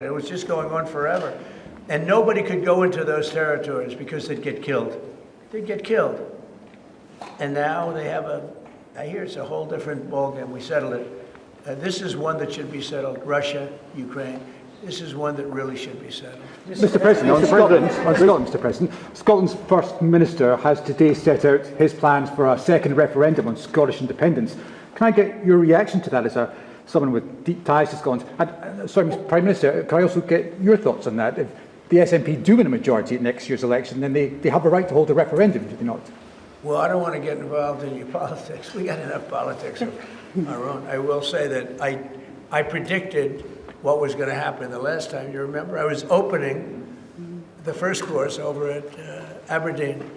It was just going on forever. And nobody could go into those territories because they'd get killed. They'd get killed. And now they have I hear it's a whole different ballgame. We settled it. This is one that should be settled. Russia, Ukraine. This is one that really should be settled. Mr. President, on Scotland, Mr. President, Scotland's First Minister has today set out his plans for a second referendum on Scottish independence. Can I get your reaction to that as someone with deep ties to Scotland? And, sorry, Mr. Prime Minister, can I also get your thoughts on that? If the SNP do win a majority at next year's election, then they have a right to hold a referendum, do they not? Well, I don't want to get involved in your politics. We got enough politics of our own. I will say that I predicted what was going to happen the last time. You remember? I was opening the first course over at Aberdeen,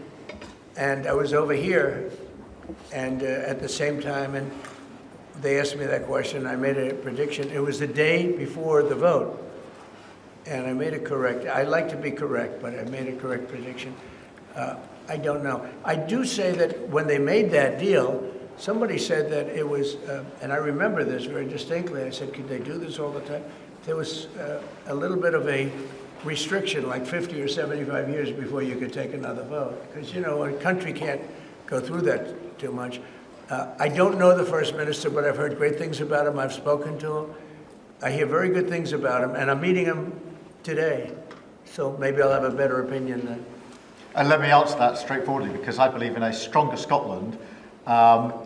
and I was over here, and at the same time, and they asked me that question. I made a prediction. It was the day before the vote, and I made it correct. I like to be correct, but I made a correct prediction. I don't know. I do say that when they made that deal, somebody said that it was, and I remember this very distinctly. I said, could they do this all the time? There was a little bit of a restriction, like 50 or 75 years before you could take another vote. Because, you know, a country can't go through that too much. I don't know the First Minister, but I've heard great things about him. I've spoken to him. I hear very good things about him, and I'm meeting him today. So maybe I'll have a better opinion then. And let me answer that straightforwardly, because I believe in a stronger Scotland,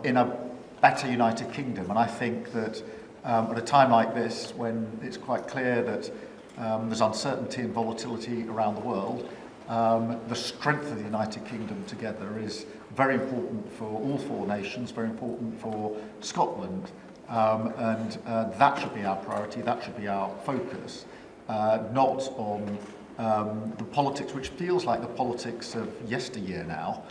in a better United Kingdom. And I think that at a time like this, when it's quite clear that there's uncertainty and volatility around the world, the strength of the United Kingdom together is very important for all four nations, very important for Scotland. And that should be our priority, that should be our focus, not on the politics, which feels like the politics of yesteryear now,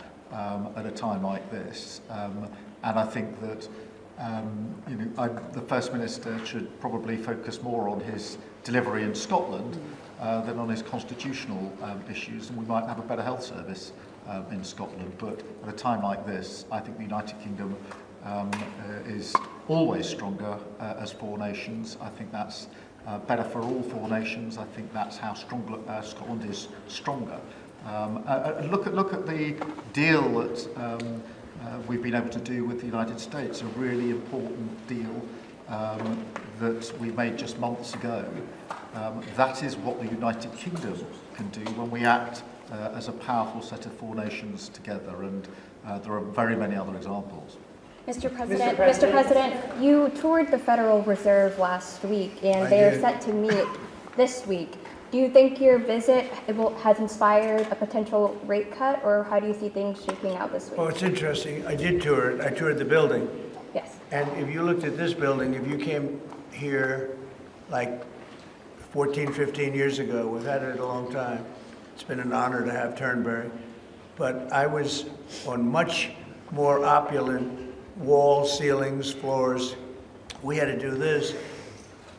at a time like this. And I think that the First Minister should probably focus more on his delivery in Scotland than on his constitutional issues, and we might have a better health service in Scotland. But at a time like this, I think the United Kingdom is always stronger as four nations. I think that's better for all four nations. I think that's how Scotland is stronger. Look at the deal that we've been able to do with the United States, a really important deal that we made just months ago. That is what the United Kingdom can do when we act as a powerful set of four nations together, and there are very many other examples. Mr. President, you toured the Federal Reserve last week, and they are set to meet this week. Do you think your visit has inspired a potential rate cut, or how do you see things shaking out this week? Well, it's interesting. I did tour it. I toured the building. Yes. And if you looked at this building, if you came here like 14, 15 years ago, we've had it a long time. It's been an honor to have Turnberry. But I was on much more opulent walls, ceilings, floors. We had to do this.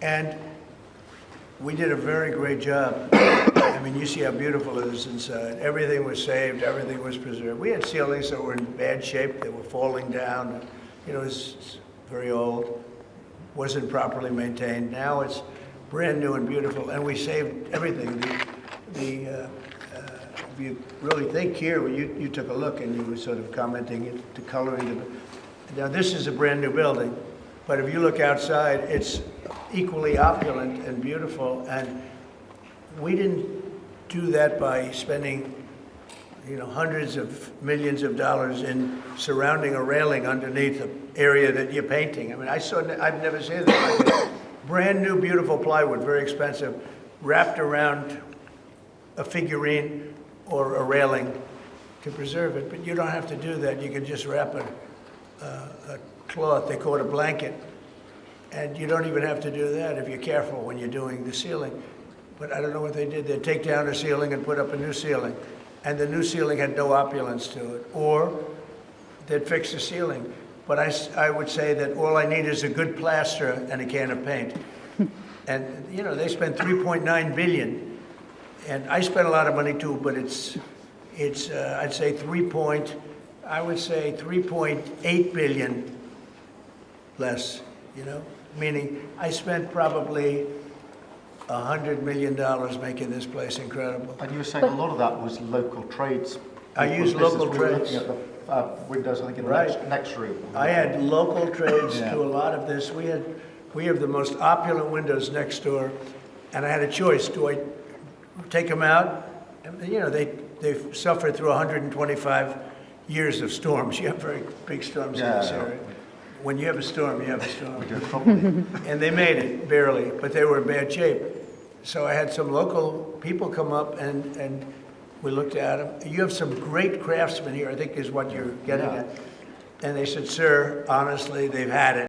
And we did a very great job. I mean, you see how beautiful it is inside. Everything was saved, everything was preserved. We had ceilings that were in bad shape, they were falling down. You know, it's very old, wasn't properly maintained. Now it's brand new and beautiful, and we saved everything. If you really think here, you took a look and you were sort of commenting the coloring. Now this is a brand new building, but if you look outside, it's equally opulent and beautiful, and we didn't do that by spending, hundreds of millions of dollars in surrounding a railing underneath the area that you're painting. I mean, I've never seen that like it. Brand new, beautiful plywood, very expensive, wrapped around a figurine or a railing to preserve it. But you don't have to do that. You can just wrap a cloth, they call it a blanket. And you don't even have to do that if you're careful when you're doing the ceiling. But I don't know what they did. They'd take down a ceiling and put up a new ceiling. And the new ceiling had no opulence to it. Or they'd fix the ceiling. But I would say that all I need is a good plaster and a can of paint. And, they spent $3.9 billion. And I spent a lot of money too, but it's I'd say 3.8 billion less, meaning I spent probably $100 million making this place incredible. And you were saying a lot of that was local trades. I use local We were trades. looking at the windows, I think, in the Right. next room. I had local trades Yeah. do a lot of this. We have the most opulent windows next door, and I had a choice. Do I take them out? And, you know, they've suffered through 125 years of storms. You have very big storms in this Yeah. area. When you have a storm, you have a storm. We do it properly. And they made it, barely, but they were in bad shape. So I had some local people come up and we looked at them. You have some great craftsmen here, I think is what you're getting Yeah. at. And they said, sir, honestly, they've had it.